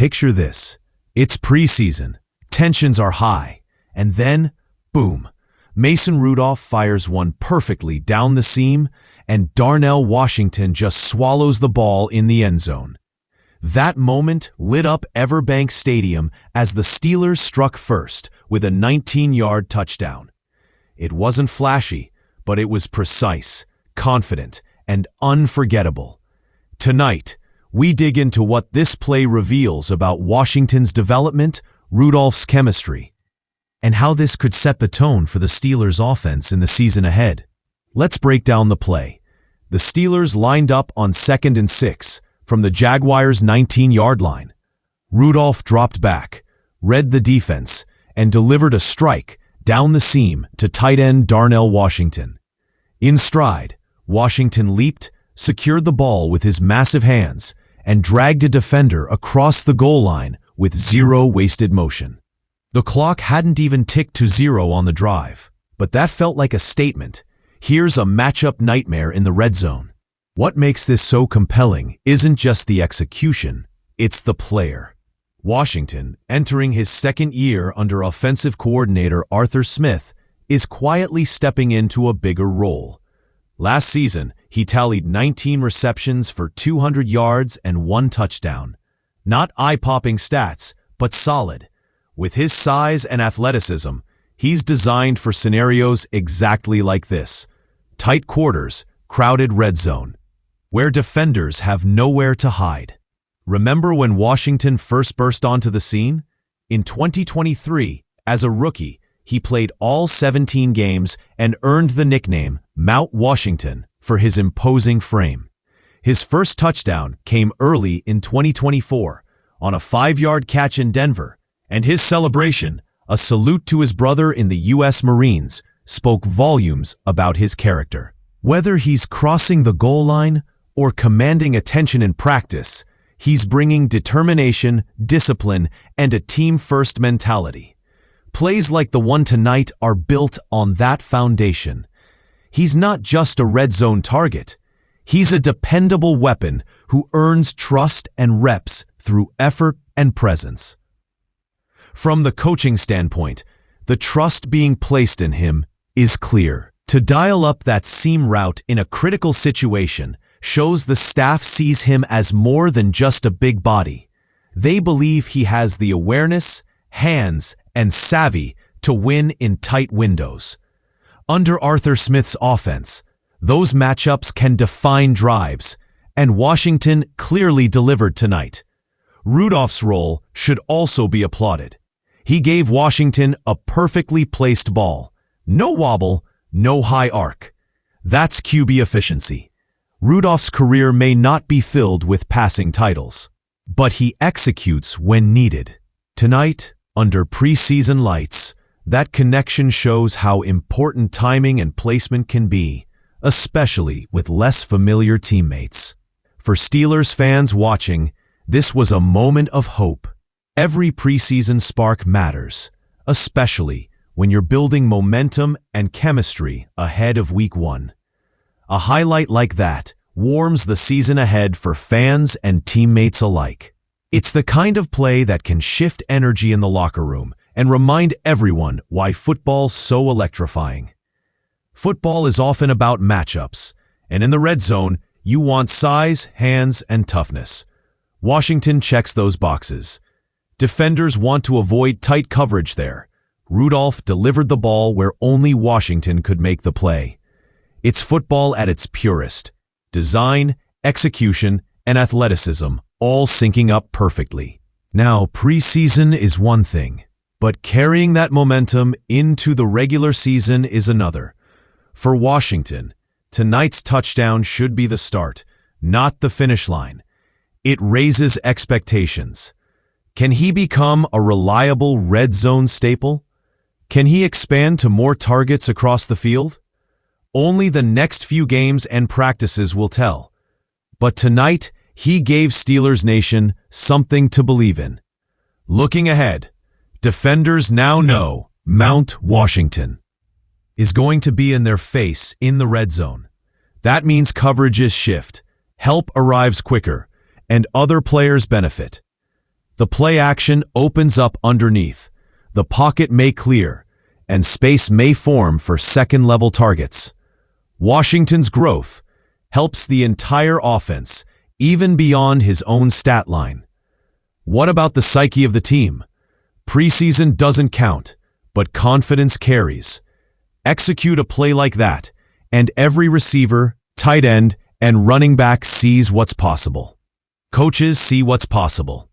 Picture this. It's preseason. Tensions are high. And then, boom, Mason Rudolph fires one perfectly down the seam, and Darnell Washington just swallows the ball in the end zone. That moment lit up Everbank Stadium as the Steelers struck first with a 19-yard touchdown. It wasn't flashy, but it was precise, confident, and unforgettable. Tonight, we dig into what this play reveals about Washington's development, Rudolph's chemistry, and how this could set the tone for the Steelers' offense in the season ahead. Let's break down the play. The Steelers lined up on 2nd and 6 from the Jaguars' 19-yard line. Rudolph dropped back, read the defense, and delivered a strike down the seam to tight end Darnell Washington. In stride, Washington leaped, secured the ball with his massive hands, and dragged a defender across the goal line with zero wasted motion. The clock hadn't even ticked to 0 on the drive, but that felt like a statement. Here's a matchup nightmare in the red zone. What makes this so compelling isn't just the execution, it's the player. Washington, entering his second year under offensive coordinator Arthur Smith, is quietly stepping into a bigger role. Last season, he tallied 19 receptions for 200 yards and 1 touchdown. Not eye-popping stats, but solid. With his size and athleticism, he's designed for scenarios exactly like this. Tight quarters, crowded red zone, where defenders have nowhere to hide. Remember when Washington first burst onto the scene? In 2023, as a rookie, he played all 17 games and earned the nickname Mount Washington for his imposing frame. His first touchdown came early in 2024 on a 5-yard catch in Denver, and his celebration, a salute to his brother in the U.S. Marines, spoke volumes about his character. Whether he's crossing the goal line or commanding attention in practice, he's bringing determination, discipline, and a team-first mentality. Plays like the one tonight are built on that foundation. He's not just a red zone target. He's a dependable weapon who earns trust and reps through effort and presence. From the coaching standpoint, the trust being placed in him is clear. To dial up that seam route in a critical situation shows the staff sees him as more than just a big body. They believe he has the awareness, hands, and savvy to win in tight windows. Under Arthur Smith's offense, those matchups can define drives, and Washington clearly delivered tonight. Rudolph's role should also be applauded. He gave Washington a perfectly placed ball. No wobble, no high arc. That's QB efficiency. Rudolph's career may not be filled with passing titles, but he executes when needed. Tonight, under preseason lights, that connection shows how important timing and placement can be, especially with less familiar teammates. For Steelers fans watching, this was a moment of hope. Every preseason spark matters, especially when you're building momentum and chemistry ahead of Week 1. A highlight like that warms the season ahead for fans and teammates alike. It's the kind of play that can shift energy in the locker room and remind everyone why football's so electrifying. Football is often about matchups, and in the red zone, you want size, hands, and toughness. Washington checks those boxes. Defenders want to avoid tight coverage there. Rudolph delivered the ball where only Washington could make the play. It's football at its purest. Design, execution, and athleticism all syncing up perfectly. Now, preseason is one thing, but carrying that momentum into the regular season is another. For Washington, tonight's touchdown should be the start, not the finish line. It raises expectations. Can he become a reliable red zone staple? Can he expand to more targets across the field? Only the next few games and practices will tell. But tonight, he gave Steelers Nation something to believe in. Looking ahead, defenders now know Mount Washington is going to be in their face in the red zone. That means coverages shift, help arrives quicker, and other players benefit. The play action opens up underneath. The pocket may clear, and space may form for second-level targets. Washington's growth helps the entire offense, even beyond his own stat line. What about the psyche of the team? Preseason doesn't count, but confidence carries. Execute a play like that, and every receiver, tight end, and running back sees what's possible. Coaches see what's possible.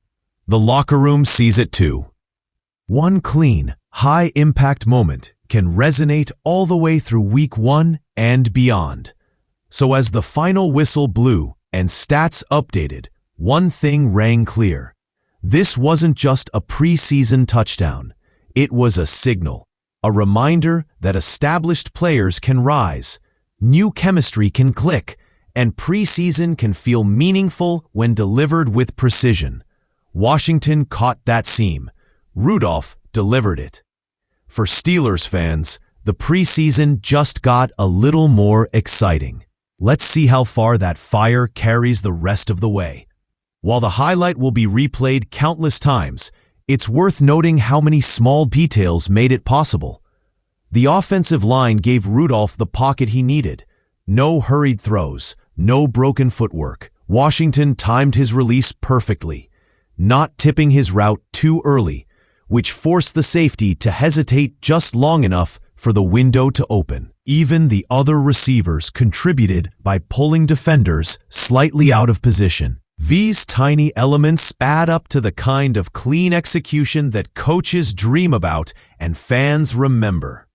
The locker room sees it too. One clean, high-impact moment can resonate all the way through week 1 and beyond. So as the final whistle blew and stats updated, one thing rang clear. This wasn't just a preseason touchdown. It was a signal, a reminder that established players can rise, new chemistry can click, and preseason can feel meaningful when delivered with precision. Washington caught that seam. Rudolph delivered it. For Steelers fans, the preseason just got a little more exciting. Let's see how far that fire carries the rest of the way. While the highlight will be replayed countless times, it's worth noting how many small details made it possible. The offensive line gave Rudolph the pocket he needed. No hurried throws, no broken footwork. Washington timed his release perfectly, not tipping his route too early, which forced the safety to hesitate just long enough for the window to open. Even the other receivers contributed by pulling defenders slightly out of position. These tiny elements add up to the kind of clean execution that coaches dream about and fans remember.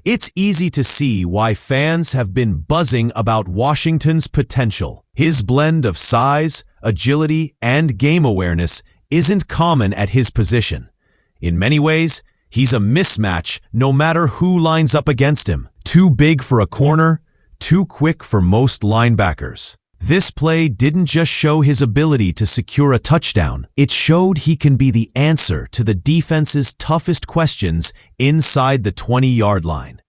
It's easy to see why fans have been buzzing about Washington's potential. His blend of size, agility, and game awareness isn't common at his position. In many ways, he's a mismatch no matter who lines up against him. Too big for a corner, too quick for most linebackers. This play didn't just show his ability to secure a touchdown. It showed he can be the answer to the defense's toughest questions inside the 20-yard line.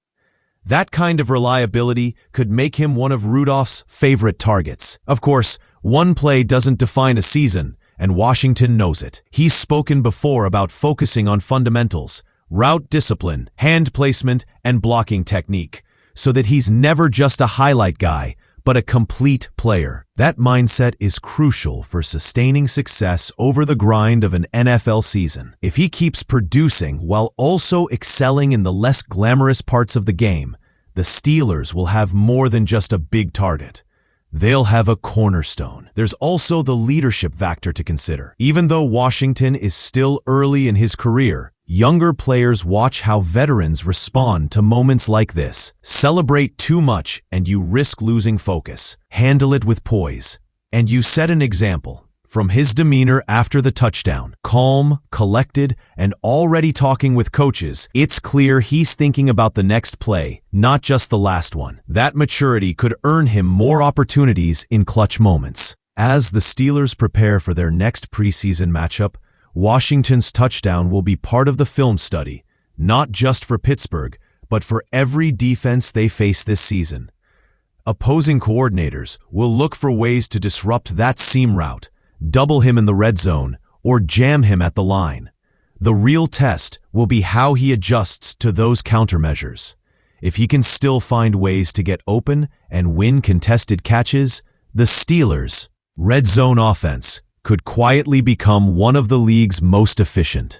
That kind of reliability could make him one of Rudolph's favorite targets. Of course, one play doesn't define a season, and Washington knows it. He's spoken before about focusing on fundamentals, route discipline, hand placement, and blocking technique, so that he's never just a highlight guy, but a complete player. That mindset is crucial for sustaining success over the grind of an NFL season. If he keeps producing while also excelling in the less glamorous parts of the game, the Steelers will have more than just a big target. They'll have a cornerstone. There's also the leadership factor to consider. Even though Washington is still early in his career, younger players watch how veterans respond to moments like this. Celebrate too much and you risk losing focus. Handle it with poise. And you set an example. From his demeanor after the touchdown, calm, collected, and already talking with coaches, it's clear he's thinking about the next play, not just the last one. That maturity could earn him more opportunities in clutch moments. As the Steelers prepare for their next preseason matchup, Washington's touchdown will be part of the film study, not just for Pittsburgh, but for every defense they face this season. Opposing coordinators will look for ways to disrupt that seam route, double him in the red zone, or jam him at the line. The real test will be how he adjusts to those countermeasures. If he can still find ways to get open and win contested catches, the Steelers' red zone offense could quietly become one of the league's most efficient.